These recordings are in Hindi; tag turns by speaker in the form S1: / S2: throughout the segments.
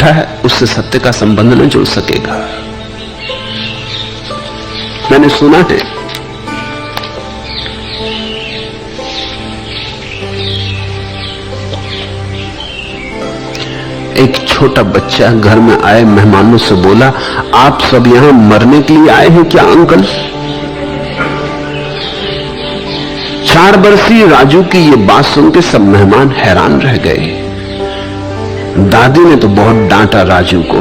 S1: झूठा है उससे सत्य का संबंध न जुड़ सकेगा। मैंने सुना है एक छोटा बच्चा घर में आए मेहमानों से बोला, आप सब यहां मरने के लिए आए हैं क्या अंकल? 4 वर्षीय राजू की ये बात सुन के सब मेहमान हैरान रह गए। दादी ने तो बहुत डांटा राजू को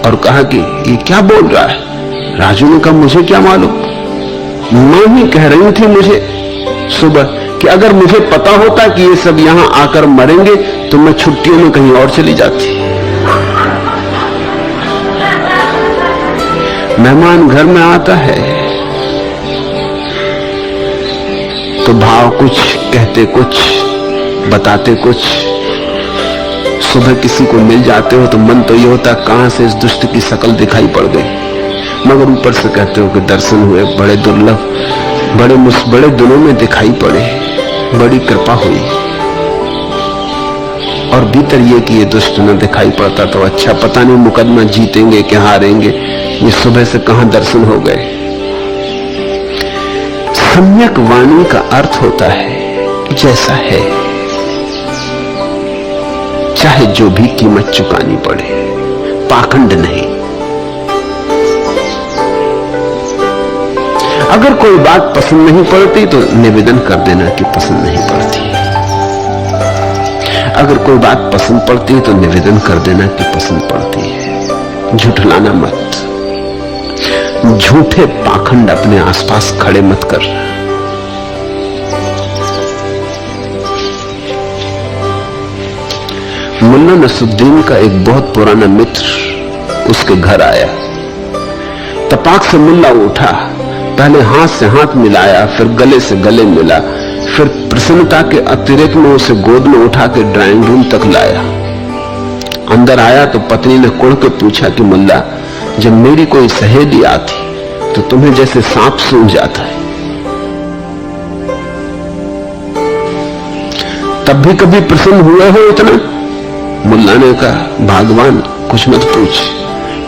S1: और कहा कि ये क्या बोल रहा है। राजू ने कहा, मुझे क्या मालूम, मां ही कह रही थी मुझे सुबह कि अगर मुझे पता होता कि ये सब यहां आकर मरेंगे तो मैं छुट्टियों में कहीं और चली जाती। मेहमान घर में आता है तो भाव कुछ, कहते कुछ, बताते कुछ। सुबह किसी को मिल जाते हो तो मन तो ये होता कहां से इस दुष्ट की शकल दिखाई पड़ गई, मगर ऊपर से कहते हो कि दर्शन हुए, बड़े दुर्लभ, बड़े दिनों में दिखाई पड़े, बड़ी कृपा हुई। और भीतर ये कि ये दुष्ट न दिखाई पड़ता तो अच्छा, पता नहीं मुकदमा जीतेंगे कि हारेंगे, ये सुबह से कहां दर्शन हो गए। सम्यक वाणी का अर्थ होता है जैसा है, चाहे जो भी कीमत चुकानी पड़े, पाखंड नहीं। अगर कोई बात पसंद नहीं पड़ती तो निवेदन कर देना कि पसंद नहीं पड़ती। अगर कोई बात पसंद पड़ती है तो निवेदन कर देना कि पसंद पड़ती है। झूठलाना मत, झूठे पाखंड अपने आसपास खड़े मत कर। मुल्ला नसरुद्दीन का एक बहुत पुराना मित्र उसके घर आया। तपाक से मुल्ला उठा, पहले हाथ से हाथ मिलाया, फिर गले से गले मिला, फिर प्रसन्नता के अतिरिक्त में उसे गोद में उठा के ड्राइंग रूम तक लाया। अंदर आया तो पत्नी ने कुड़ के पूछा कि मुल्ला, जब मेरी कोई सहेली आती तो तुम्हें जैसे सांप सूंघ जाता है, तब भी कभी प्रसन्न हुए हो इतना? मुल्ला ने कहा, भगवान कुछ मत पूछ,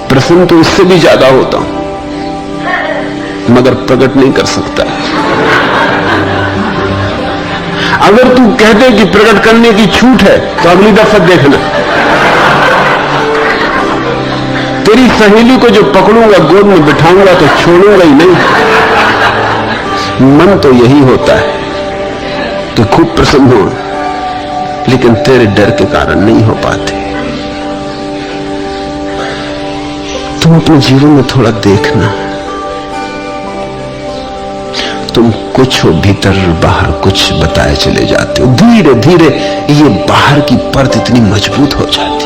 S1: प्रसन्न तो इससे भी ज्यादा होता हूं, मगर प्रकट नहीं कर सकता। अगर तू कहते कि प्रकट करने की छूट है तो अगली दफा देखना, तेरी सहेली को जो पकड़ूंगा, गोद में बिठाऊंगा तो छोड़ूंगा ही नहीं। मन तो यही होता है कि खूब प्रसन्न हो, लेकिन तेरे डर के कारण नहीं हो पाते। तुम अपने जीवन में थोड़ा देखना, तुम कुछ हो भीतर बाहर कुछ बताए चले जाते हो। धीरे धीरे ये बाहर की परत इतनी मजबूत हो जाती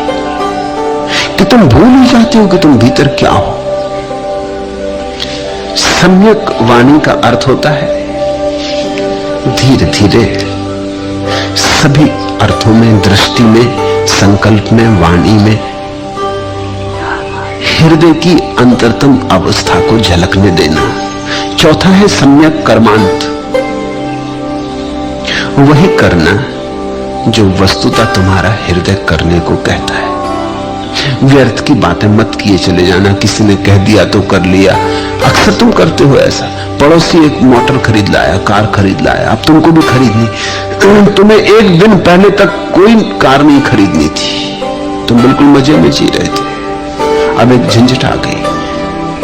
S1: कि तुम भूल ही जाते हो कि तुम भीतर क्या हो। सम्यक वाणी का अर्थ होता है धीरे धीरे सभी अर्थों में, दृष्टि में, संकल्प में, वाणी में हृदय की अंतरतम अवस्था को झलकने देना। चौथा है सम्यक कर्मांत, वही करना जो वस्तुतः तुम्हारा हृदय करने को कहता है। व्यर्थ की बातें मत किए चले जाना, किसी ने कह दिया तो कर लिया। अक्सर तुम करते हो ऐसा। पड़ोसी एक मोटर खरीद लाया, कार खरीद लाया, अब तुमको भी खरीदनी। तुम्हें एक दिन पहले तक कोई कार नहीं खरीदनी थी, तुम बिल्कुल मजे में जी रहे थे। अब एक झंझट आ गई,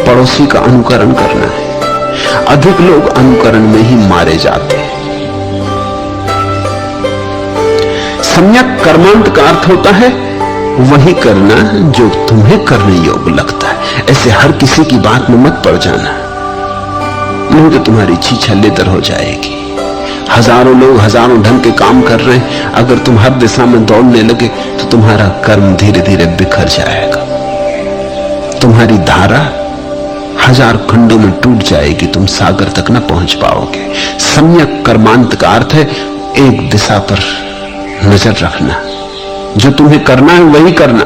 S1: पड़ोसी का अनुकरण करना है। अधिक लोग अनुकरण में ही मारे जाते हैं। सम्यक कर्मांत का अर्थ होता है वही करना जो तुम्हें करने योग्य लगता है। ऐसे हर किसी की बात में मत पड़ जाना, नहीं तो तुम्हारी छीछा लेतर हो जाएगी। हजारों लोग हजारों ढंग के काम कर रहे हैं, अगर तुम हर दिशा में दौड़ने लगे तो तुम्हारा कर्म धीरे धीरे बिखर जाएगा, तुम्हारी धारा हजार खंडों में टूट जाएगी, तुम सागर तक न पहुंच पाओगे। सम्यक कर्मांत का अर्थ है एक दिशा पर नजर रखना, जो तुम्हें करना है वही करना,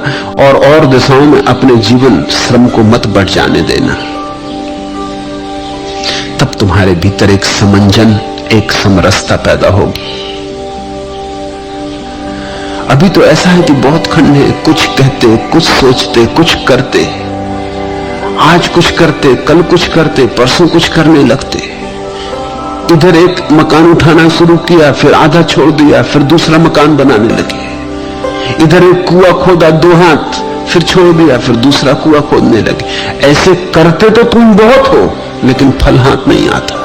S1: और दिशाओं में अपने जीवन श्रम को मत बढ़ जाने देना। तब तुम्हारे भीतर एक समंजन, एक समरसता पैदा होगी। अभी तो ऐसा है कि बहुत खंड है, कुछ कहते, कुछ सोचते, कुछ करते, आज कुछ करते, कल कुछ करते, परसों कुछ करने लगते। इधर एक मकान उठाना शुरू किया, फिर आधा छोड़ दिया, फिर दूसरा मकान बनाने लगे। इधर एक कुआं खोदा 2 हाथ, फिर छोड़ दिया, फिर दूसरा कुआं खोदने लगे। ऐसे करते तो तुम बहुत हो, लेकिन फल हाथ नहीं आता।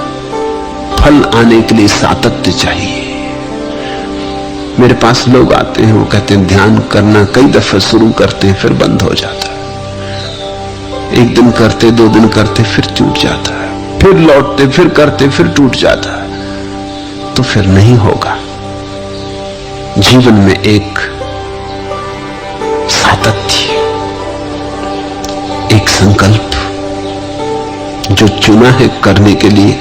S1: फल आने के लिए सातत्य चाहिए। मेरे पास लोग आते हैं, वो कहते हैं ध्यान करना कई दफे शुरू करते हैं, फिर बंद हो जाता है। 1 दिन करते, 2 दिन करते, फिर टूट जाता है, फिर लौटते, फिर करते, फिर टूट जाता है। तो फिर नहीं होगा। जीवन में एक सातत्य, एक संकल्प जो चुना है करने के लिए,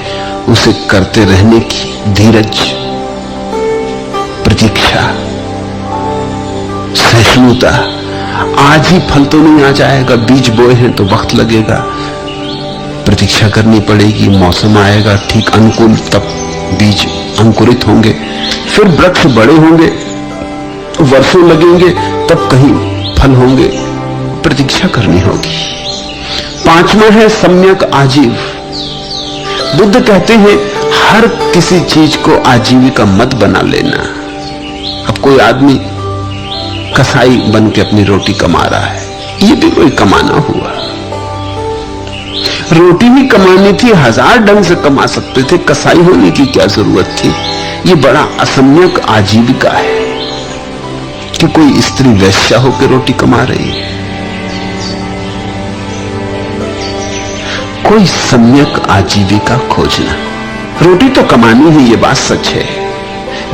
S1: उसे करते रहने की धीरज, प्रतीक्षा, सहिष्णुता। आज ही फल तो नहीं आ जाएगा, बीज बोए हैं तो वक्त लगेगा, प्रतीक्षा करनी पड़ेगी, मौसम आएगा ठीक अनुकूल, तब बीज अंकुरित होंगे, फिर वृक्ष बड़े होंगे, वर्षों लगेंगे, तब कहीं फल होंगे। प्रतीक्षा करनी होगी। 5वां है सम्यक आजीव। बुद्ध कहते हैं हर किसी चीज को आजीविका मत बना लेना। अब कोई आदमी कसाई बन के अपनी रोटी कमा रहा है, ये भी कोई कमाना हुआ। रोटी भी कमानी थी, 1000 ढंग से कमा सकते थे, कसाई होने की क्या जरूरत थी। ये बड़ा असम्यक आजीविका है कि कोई स्त्री वैश्या होकर रोटी कमा रही है। कोई सम्यक आजीविका खोजना। रोटी तो कमानी है, ये बात सच है,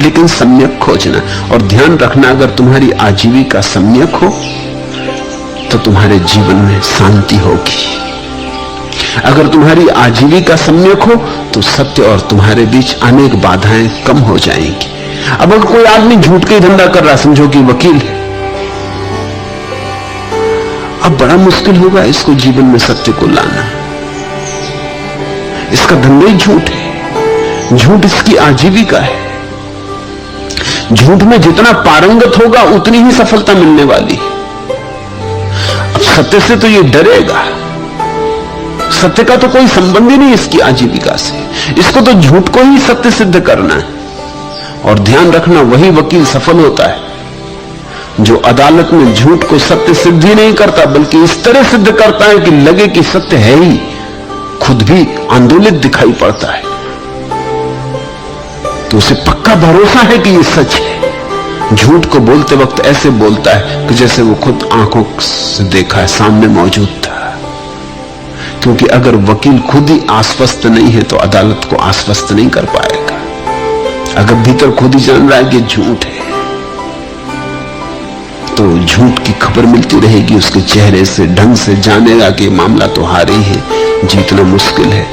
S1: लेकिन सम्यक खोजना। और ध्यान रखना, अगर तुम्हारी आजीविका सम्यक हो तो तुम्हारे जीवन में शांति होगी। अगर तुम्हारी आजीविका सम्यक हो तो सत्य और तुम्हारे बीच अनेक बाधाएं कम हो जाएंगी। अब अगर कोई आदमी झूठ का धंधा कर रहा, समझो कि वकील है, अब बड़ा मुश्किल होगा इसको जीवन में सत्य को लाना। इसका धंधा ही झूठ है, झूठ इसकी आजीविका है। झूठ में जितना पारंगत होगा उतनी ही सफलता मिलने वाली। अब सत्य से तो ये डरेगा, सत्य का तो कोई संबंध ही नहीं इसकी आजीविका से। इसको तो झूठ को ही सत्य सिद्ध करना है। और ध्यान रखना, वही वकील सफल होता है जो अदालत में झूठ को सत्य सिद्ध ही नहीं करता, बल्कि इस तरह सिद्ध करता है कि लगे कि सत्य है ही, खुद भी आंदोलित दिखाई पड़ता है, तो उसे पक्का भरोसा है कि ये सच है। झूठ को बोलते वक्त ऐसे बोलता है कि जैसे वो खुद आंखों से देखा है, सामने मौजूद था। क्योंकि अगर वकील खुद ही आश्वस्त नहीं है तो अदालत को आश्वस्त नहीं कर पाएगा। अगर भीतर खुद ही जान रहा है कि झूठ है तो झूठ की खबर मिलती रहेगी, उसके चेहरे से, ढंग से जानेगा कि मामला तो हारे ही है, जीतना मुश्किल है।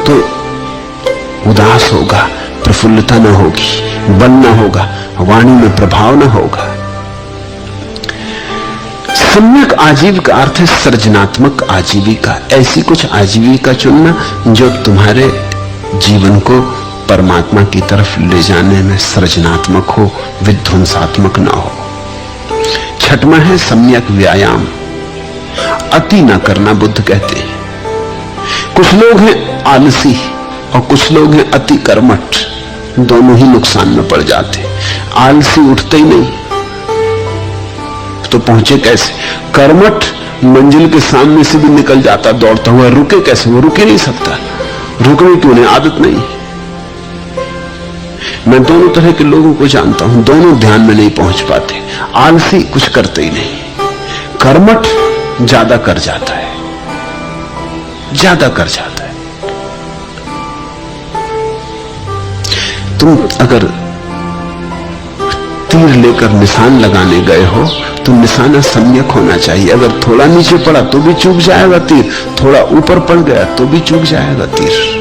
S1: तो उदास होगा, प्रफुल्लता न होगी, बल न होगा, वाणी में प्रभाव न होगा। सम्यक आजीविका अर्थ है सृजनात्मक आजीविका। ऐसी कुछ आजीविका चुनना जो तुम्हारे जीवन को परमात्मा की तरफ ले जाने में सृजनात्मक हो, विध्वंसात्मक ना हो। 6वां है सम्यक व्यायाम। अति ना करना, बुद्ध कहते हैं। कुछ लोग हैं आलसी और कुछ लोग हैं अति कर्मठ, दोनों ही नुकसान में पड़ जाते। आलसी उठते ही नहीं तो पहुंचे कैसे? कर्मठ मंजिल के सामने से भी निकल जाता दौड़ता हुआ, रुके कैसे? वो रुक ही नहीं सकता। रुकने की उन्हें आदत नहीं। मैं दोनों तरह के लोगों को जानता हूं, दोनों ध्यान में नहीं पहुंच पाते। आलसी कुछ करते ही नहीं, कर्मठ ज्यादा कर जाता है, ज्यादा कर जाता है। तुम अगर तीर लेकर निशान लगाने गए हो तो निशाना सम्यक होना चाहिए। अगर थोड़ा नीचे पड़ा तो भी चूक जाएगा तीर, थोड़ा ऊपर पड़ गया तो भी चूक जाएगा तीर।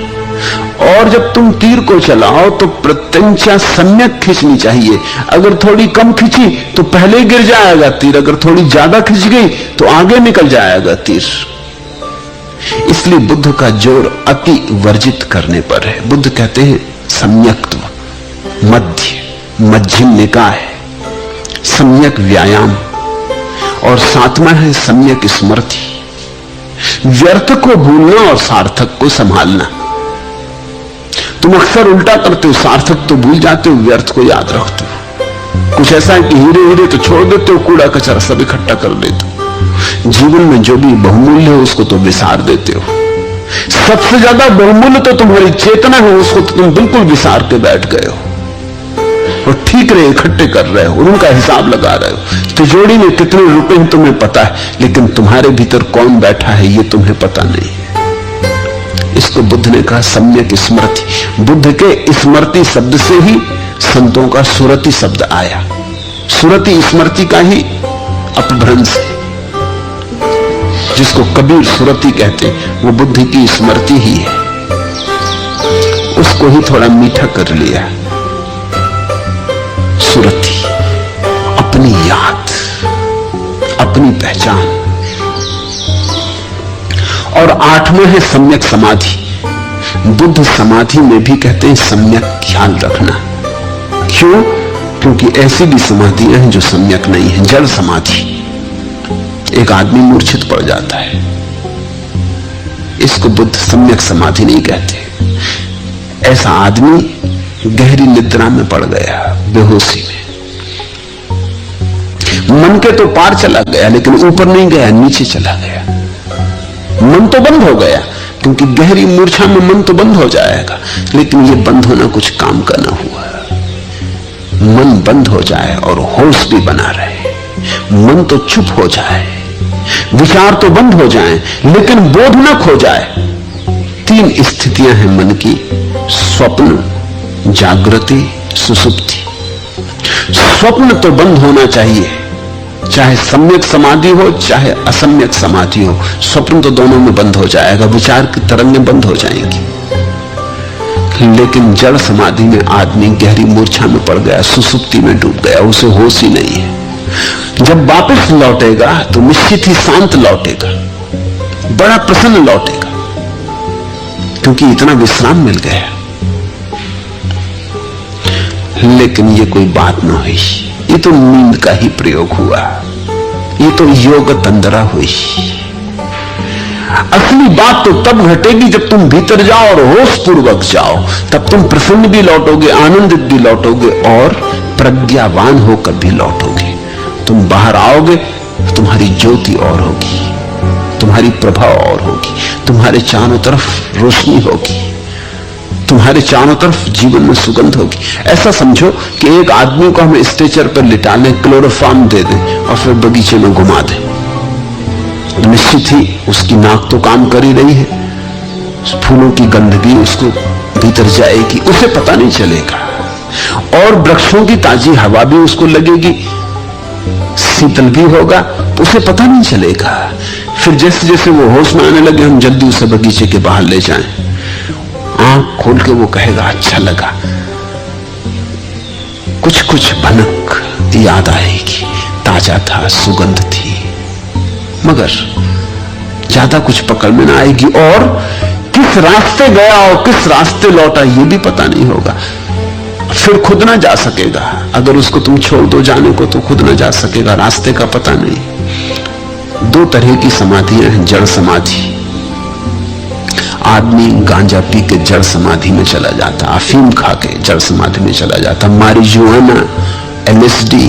S1: और जब तुम तीर को चलाओ तो प्रत्यंचा सम्यक खींचनी चाहिए। अगर थोड़ी कम खींची तो पहले गिर जाएगा तीर, अगर थोड़ी ज्यादा खींच गई तो आगे निकल जाएगा तीर। इसलिए बुद्ध का जोर अति वर्जित करने पर है। बुद्ध कहते हैं सम्यक्त्व, मध्य, मध्यम निकाय, सम्यक व्यायाम, और सातवां है सम्यक स्मृति। व्यर्थ को भूलना और सार्थक को संभालना। तुम अक्सर उल्टा करते हो, सार्थक तो भूल जाते हो, व्यर्थ को याद रखते हो। कुछ ऐसा है कि हीरे हीरे तो छोड़ देते हो, कूड़ा कचरा सब इकट्ठा कर लेते हो। जीवन में जो भी बहुमूल्य है उसको तो विसार देते हो। सबसे ज्यादा बहुमूल्य तो तुम्हारी चेतना है, उसको तो तुम बिल्कुल विसार के बैठ गए हो और ठीक रहे इकट्ठे कर रहे हो, उनका हिसाब लगा रहे हो। तिजोरी में कितने रुपए हैं तुम्हें पता है, लेकिन तुम्हारे भीतर कौन बैठा है ये तुम्हें पता नहीं है। इसको बुद्ध ने कहा सम्यक स्मृति। बुद्ध के स्मृति शब्द से ही संतों का सुरति शब्द आया। सुरति स्मृति का ही अपभ्रंश है। जिसको कबीर सुरति कहते वो बुद्ध की स्मृति ही है। उसको ही थोड़ा मीठा कर लिया। सुरति, अपनी याद, अपनी पहचान। और आठवां है सम्यक समाधि। बुद्ध समाधि में भी कहते हैं सम्यक ख्याल रखना। क्यों? क्योंकि ऐसी भी समाधियां हैं जो सम्यक नहीं है। जड़ समाधि, एक आदमी मूर्छित पड़ जाता है, इसको बुद्ध सम्यक समाधि नहीं कहते। ऐसा आदमी गहरी निद्रा में पड़ गया, बेहोशी में। मन के तो पार चला गया लेकिन ऊपर नहीं गया, नीचे चला गया। मन तो बंद हो गया, क्योंकि गहरी मूर्छा में मन तो बंद हो जाएगा, लेकिन ये बंद होना कुछ काम का ना हुआ। मन बंद हो जाए और होश भी बना रहे, मन तो चुप हो जाए, विचार तो बंद हो जाए लेकिन बोध ना खो जाए। तीन स्थितियां हैं मन की: स्वप्न, जागृति, सुसुप्ति। स्वप्न तो बंद होना चाहिए, चाहे सम्यक समाधि हो चाहे असम्यक समाधि हो। स्वप्न तो दोनों में बंद हो जाएगा, विचार की तरंगें बंद हो जाएंगी। लेकिन जड़ समाधि में आदमी गहरी मूर्छा में पड़ गया, सुसुप्ति में डूब गया, उसे होश ही नहीं है। जब वापस लौटेगा तो निश्चित ही शांत लौटेगा, बड़ा प्रसन्न लौटेगा, क्योंकि इतना विश्राम मिल गया। लेकिन ये कोई बात न हुई, ये तो नींद का ही प्रयोग हुआ, ये तो योग तंद्रा हुई। असली बात तो तब घटेगी जब तुम भीतर जाओ और होश पूर्वक जाओ, तब तुम प्रसन्न भी लौटोगे, आनंदित भी लौटोगे और प्रज्ञावान होकर भी लौटोगे। तुम बाहर आओगे, तुम्हारी ज्योति और होगी, तुम्हारी प्रभा और होगी, तुम्हारे चारों तरफ रोशनी होगी, तुम्हारे चारों तरफ जीवन में सुगंध होगी। ऐसा समझो कि एक आदमी को हम स्ट्रेचर पर लिटा लें, क्लोरोफॉर्म दे दें और फिर बगीचे में घुमा दें, निश्चित ही उसकी नाक तो काम कर ही रही है, फूलों की गंदगी उसको भीतर जाएगी, उसे पता नहीं चलेगा। और वृक्षों की ताजी हवा भी उसको लगेगी, शीतल भी होगा, उसे पता नहीं चलेगा। फिर जैसे जैसे वो होश में आने लगे, हम जल्दी उसे बगीचे के बाहर ले जाएं, आंख खोल के वो कहेगा अच्छा लगा, कुछ कुछ भनक याद आएगी, ताजा था, सुगंध थी, मगर ज्यादा कुछ पकड़ में ना आएगी। और किस रास्ते गया और किस रास्ते लौटा ये भी पता नहीं होगा। फिर खुद ना जा सकेगा, अगर उसको तुम छोड़ दो जाने को तो खुद ना जा सकेगा, रास्ते का पता नहीं। दो तरह की समाधियां हैं। जड़ समाधि, आदमी गांजा पी के जड़ समाधि में चला जाता, अफीम खा के जड़ समाधि में चला जाता, मारिजुआना, एलएसडी,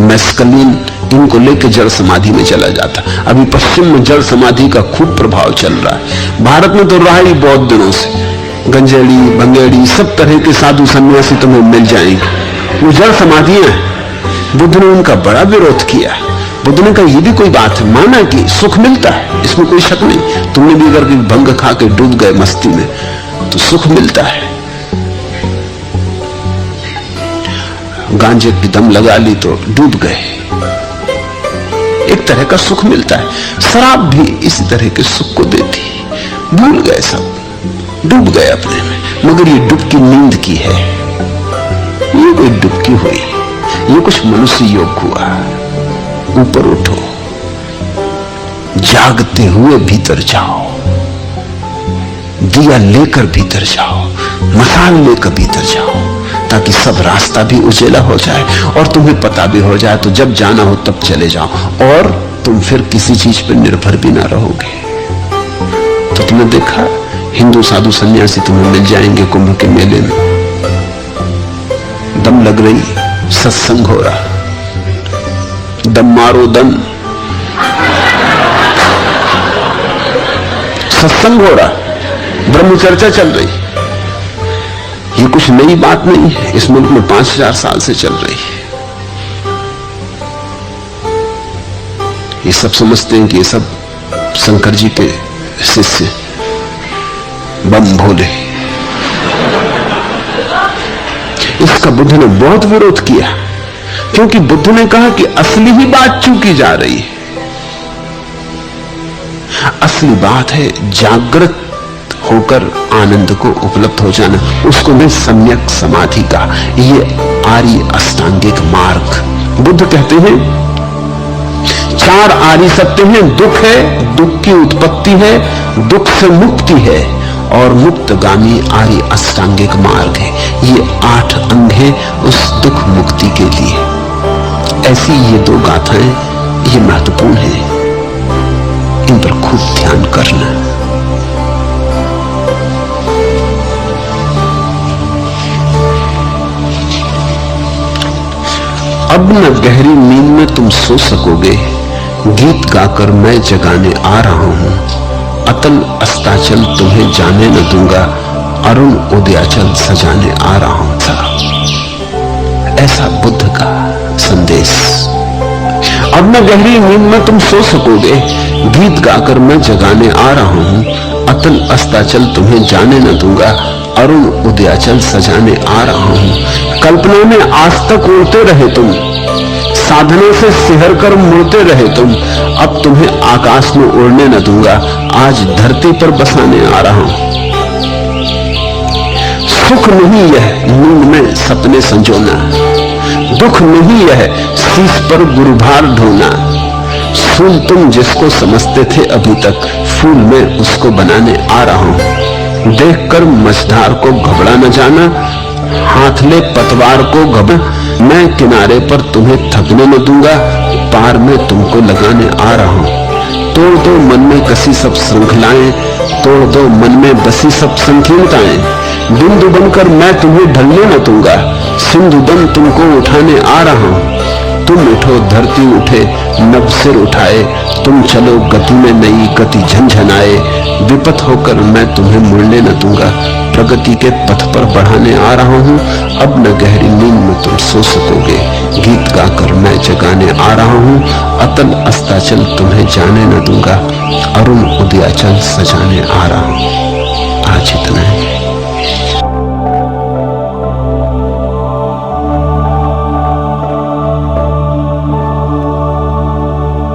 S1: मेस्कलिन, इनको लेके जड़ समाधि में चला जाता। अभी पश्चिम में जड़ समाधि का खूब प्रभाव चल रहा है, भारत में तो रहा ही बहुत दिनों से। गंजेड़ी, भंगेड़ी, सब तरह के साधु सन्यासी तुम्हें मिल जाएंगे, वो जड़ समाधियां हैं। बुद्ध ने उनका बड़ा विरोध किया। बुद्ध ने कहा ये भी कोई बात है, माना कि सुख मिलता है, इसमें कोई शक नहीं। तुमने भी अगर भंग खा के डूब गए मस्ती में तो सुख मिलता है, गांजे की दम लगा ली तो डूब गए, एक तरह का सुख मिलता है। शराब भी इसी तरह के सुख को देती, भूल गए सब, डूब गए अपने में। मगर ये डुबकी नींद की है, ये कोई डुबकी हुई, ये कुछ मनुष्य योग हुआ। ऊपर उठो, जागते हुए भीतर जाओ, दिया लेकर भीतर जाओ, मसाल लेकर भीतर जाओ, ताकि सब रास्ता भी उजेला हो जाए और तुम्हें पता भी हो जाए, तो जब जाना हो तब चले जाओ और तुम फिर किसी चीज पर निर्भर भी ना रहोगे। तो तुमने देखा हिंदू साधु सन्यासी तुम्हें मिल जाएंगे कुंभ के मेले में, दम लग रही, सत्संग हो रहा, दम मारो दम, सत्संग हो रहा, ब्रह्म चर्चा चल रही। ये कुछ नई बात नहीं है, इस मुल्क में 5000 साल से चल रही है। ये सब समझते हैं कि ये सब शंकर जी के शिष्य बम भोले। इसका बुद्ध ने बहुत विरोध किया, क्योंकि बुद्ध ने कहा कि असली ही बात चूकी जा रही है। असली बात है जागृत होकर आनंद को उपलब्ध हो जाना, उसको मैं सम्यक समाधि का, ये आर्य अष्टांगिक मार्ग। बुद्ध कहते हैं 4 आर्य सत्य हैं, दुख है, दुख की उत्पत्ति है, दुख से मुक्ति है और मुक्तगामी आर्य अष्टांगिक मार्ग है। ये 8 अंग है उस दुख मुक्ति के लिए। ऐसी ये 2 गाथाएं ये महत्वपूर्ण है, इन पर खूब ध्यान करना। अब न गहरी नींद में तुम सो सकोगे, गीत गाकर मैं जगाने आ रहा हूं, अतल अस्ताचल तुम्हें जाने न दूंगा, अरुण उदयाचल सजाने आ रहा हूं। ऐसा बुद्ध का संदेश। अब न गहरी नींद में तुम सो सकोगे, गीत गाकर मैं जगाने आ रहा हूं, अतल अस्ताचल तुम्हें जाने न दूंगा, अरुण उदयाचल सजाने आ रहा हूं। कल्पना में आज तक उड़ते रहे तुम, साधना से सिहर कर मुड़ते रहे तुम, अब तुम्हें आकाश में उड़ने न दूंगा, आज धरती पर बसाने आ रहा हूं। सुख नहीं यह नींद में सपने संजोना, दुख नहीं यह शीश पर गुरुभार ढोना, फूल तुम जिसको समझते थे अभी तक, फूल में उसको बनाने आ रहा हूं। देखकर मझधार को घबरा न जाना, हाथ ले पतवार को घबरा, मैं किनारे पर तुम्हें थकने न दूंगा, पार में तुमको लगाने आ रहा हूं। तोड़ दो मन में कसी सब श्रृंखलाएं, तोड़ दो मन में बसी सब संकीर्णताएं, बिंदु बनकर मैं तुम्हें ढलने न दूंगा, सिंधु दम तुमको उठाने आ रहा हूं। तुम उठो धरती उठे, नभ सिर उठाए, तुम चलो गति में नई गति झंझनाए, विपत होकर मैं तुम्हें मुड़ने न दूंगा, प्रगति के पथ पर बढ़ाने आ रहा हूं। अब न गहरी नींद में तुम सो सकोगे, गीत गाकर मैं जगाने आ रहा हूं, अतल अस्ताचल तुम्हें जाने न दूंगा, अरुण उदयाचल सजाने आ रहा हूं। आज इतना है।